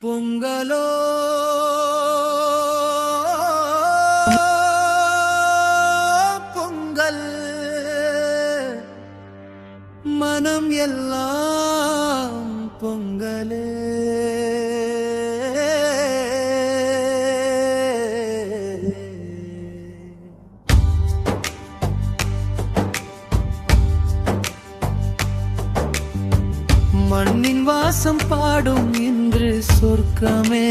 பொங்கலோ பொங்கல் மனம் எல்லாம் பொங்கலே மண்ணின் வாசம் பாடும் இன்று சொர்க்கமே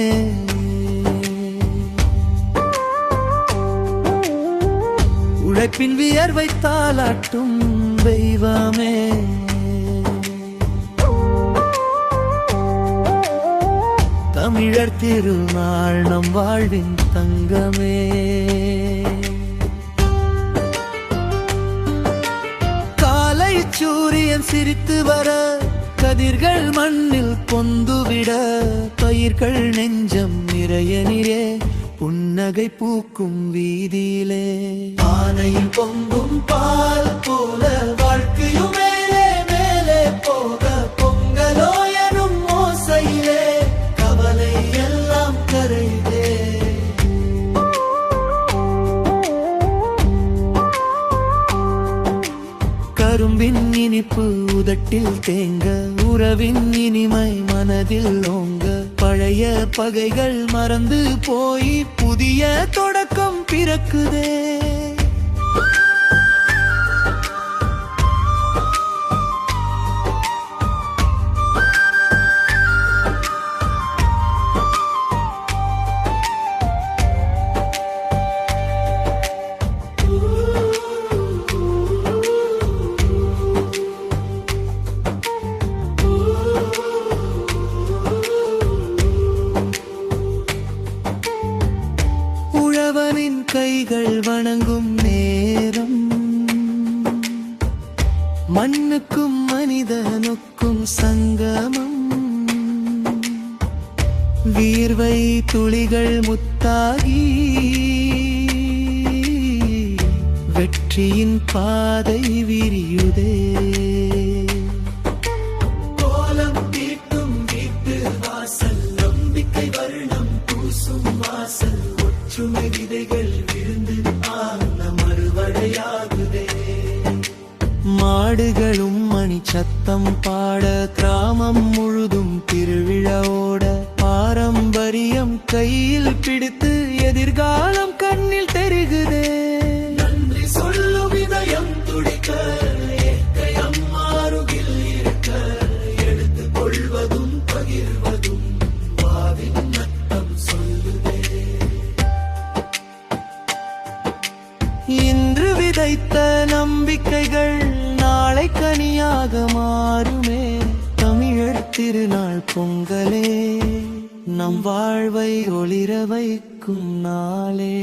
உழைப்பின் வியர்வை தாலாட்டும் தெய்வமே தமிழர் திருநாள் நம் வாழ்வின் தங்கமே காலை சூரியன் சிரித்து வர கதிர்கள் மண்ணில் பொந்துவிட பயிர்கள் நெஞ்சம் நிறைய நீரே புன்னகை பூக்கும் வீதியிலே ஆனையில் பொங்கும் பால் போல வாழ்க்கையும் மேலே மேலே போக பொங்கலோ எனும் ஓசையிலே கவலை எல்லாம் கரையிலே கரும்பின் இனிப்பு உதட்டில் தேங்க உறவின் இனிமை மனதில் ஓங்க பழைய பகைகள் மறந்து போய் புதிய தொடக்கம் பிறக்குதே உழவனின் கைகள் வணங்கும் நேரம் மண்ணுக்கும் மனிதனுக்கும் சங்கமம் வீர்வை துளிகள் முத்தாகி வெற்றியின் பாதை விரியுதே கோலம் தீட்டும் வீட்டு வாசல் நம்பிக்கை வருணம் பூசும் வாசல் ஒற்றுமை விதைகள் விழுந்து ஆன மறுவடையாகுதே மாடுகளும் மணி சத்தம் பாட கிராமம் முழுதும் திருவிழாவோட பாரம்பரியம் கையில் பிடித்து எதிர்காலம் கண்ணில் தெரிகுதே நன்றி சொல்லும் இதயம் துடிக்க இயற்கை அம்மாருகில் இருக்க எடுத்துக் கொள்வதும் பகிர்வதும் வாவின் நட்டம் சொல்லுதே இன்று விதைத்த நம்பிக்கைகள் நாளை கனியாக மாறுமே தமிழர் திருநாள் பொங்கலே நம் வாழ்வை ஒளிர வைக்கும் நாளே.